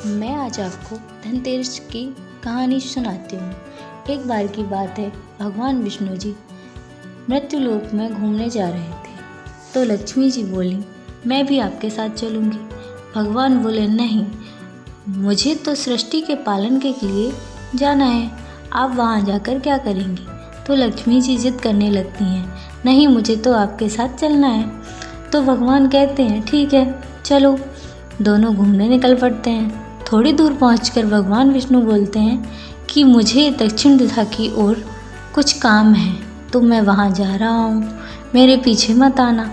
मैं आज आपको धनतेरस की कहानी सुनाती हूँ। एक बार की बात है, भगवान विष्णु जी मृत्युलोक में घूमने जा रहे थे तो लक्ष्मी जी बोली, मैं भी आपके साथ चलूँगी। भगवान बोले, नहीं, मुझे तो सृष्टि के पालन के लिए जाना है, आप वहाँ जाकर क्या करेंगी। तो लक्ष्मी जी जिद करने लगती हैं, नहीं, मुझे तो आपके साथ चलना है। तो भगवान कहते हैं, ठीक है, चलो। दोनों घूमने निकल पड़ते हैं। थोड़ी दूर पहुंचकर भगवान विष्णु बोलते हैं कि मुझे दक्षिण दिशा की ओर कुछ काम है, तो मैं वहां जा रहा हूं, मेरे पीछे मत आना।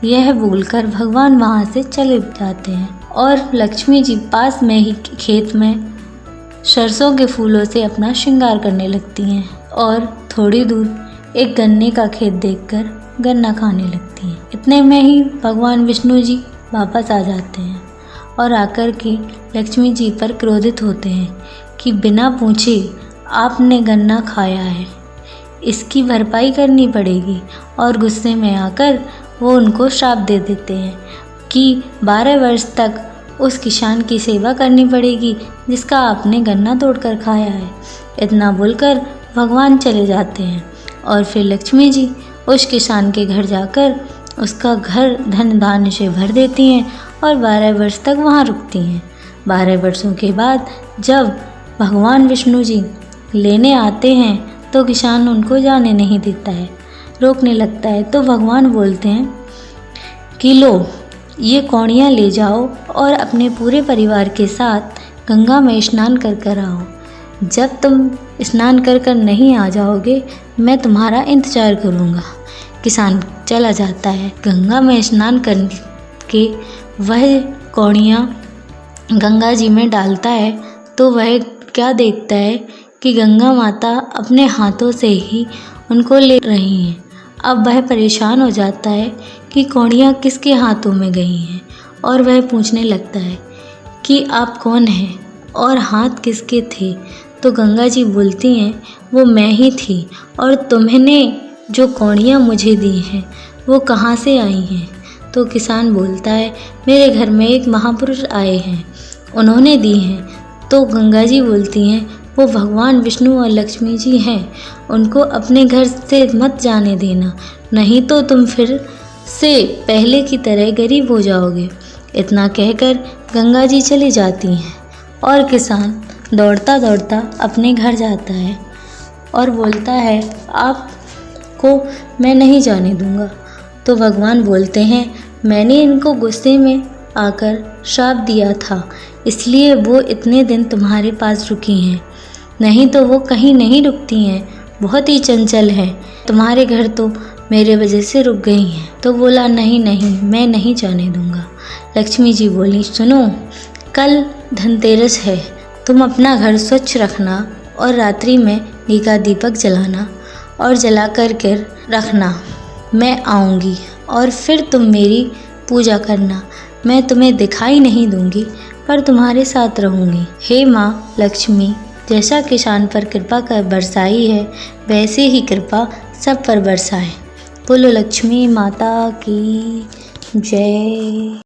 यह बोलकर भगवान वहां से चले जाते हैं और लक्ष्मी जी पास में ही खेत में सरसों के फूलों से अपना श्रृंगार करने लगती हैं और थोड़ी दूर एक गन्ने का खेत देखकर गन्ना खाने लगती हैं। इतने में ही भगवान विष्णु जी वापस आ जाते हैं और आकर के लक्ष्मी जी पर क्रोधित होते हैं कि बिना पूछे आपने गन्ना खाया है, इसकी भरपाई करनी पड़ेगी। और गुस्से में आकर वो उनको श्राप दे देते हैं कि 12 वर्ष तक उस किसान की सेवा करनी पड़ेगी जिसका आपने गन्ना तोड़कर खाया है। इतना बोलकर भगवान चले जाते हैं और फिर लक्ष्मी जी उस किसान के घर जाकर उसका घर धन धान्य से भर देती हैं और 12 वर्ष तक वहाँ रुकती हैं। 12 वर्षों के बाद जब भगवान विष्णु जी लेने आते हैं तो किसान उनको जाने नहीं देता है, रोकने लगता है। तो भगवान बोलते हैं कि लो, ये कौड़ियाँ ले जाओ और अपने पूरे परिवार के साथ गंगा में स्नान कर कर आओ। जब तुम स्नान कर कर नहीं आ जाओगे, मैं तुम्हारा इंतज़ार करूँगा। किसान चला जाता है। गंगा में स्नान करके वह कौड़ियाँ गंगा जी में डालता है तो वह क्या देखता है कि गंगा माता अपने हाथों से ही उनको ले रही हैं। अब वह परेशान हो जाता है कि कौड़ियाँ किसके हाथों में गई हैं और वह पूछने लगता है कि आप कौन हैं और हाथ किसके थे। तो गंगा जी बोलती हैं, वो मैं ही थी, और तुमने जो कौड़ियाँ मुझे दी हैं वो कहाँ से आई हैं। तो किसान बोलता है, मेरे घर में एक महापुरुष आए हैं, उन्होंने दी हैं। तो गंगा जी बोलती हैं, वो भगवान विष्णु और लक्ष्मी जी हैं, उनको अपने घर से मत जाने देना, नहीं तो तुम फिर से पहले की तरह गरीब हो जाओगे। इतना कहकर गंगा जी चली जाती हैं और किसान दौड़ता दौड़ता अपने घर जाता है और बोलता है, आपको मैं नहीं जाने दूंगा। तो भगवान बोलते हैं, मैंने इनको गुस्से में आकर श्राप दिया था, इसलिए वो इतने दिन तुम्हारे पास रुकी हैं, नहीं तो वो कहीं नहीं रुकती हैं, बहुत ही चंचल हैं। तुम्हारे घर तो मेरे वजह से रुक गई हैं। तो बोला, नहीं नहीं, मैं नहीं जाने दूंगा। लक्ष्मी जी बोली, सुनो, कल धनतेरस है, तुम अपना घर स्वच्छ रखना और रात्रि में घी का दीपक जलाना और जला कर रखना। मैं आऊँगी और फिर तुम मेरी पूजा करना। मैं तुम्हें दिखाई नहीं दूंगी पर तुम्हारे साथ रहूँगी। हे माँ लक्ष्मी, जैसा किसान पर कृपा कर बरसाई है, वैसे ही कृपा सब पर बरसाए। बोलो लक्ष्मी माता की जय।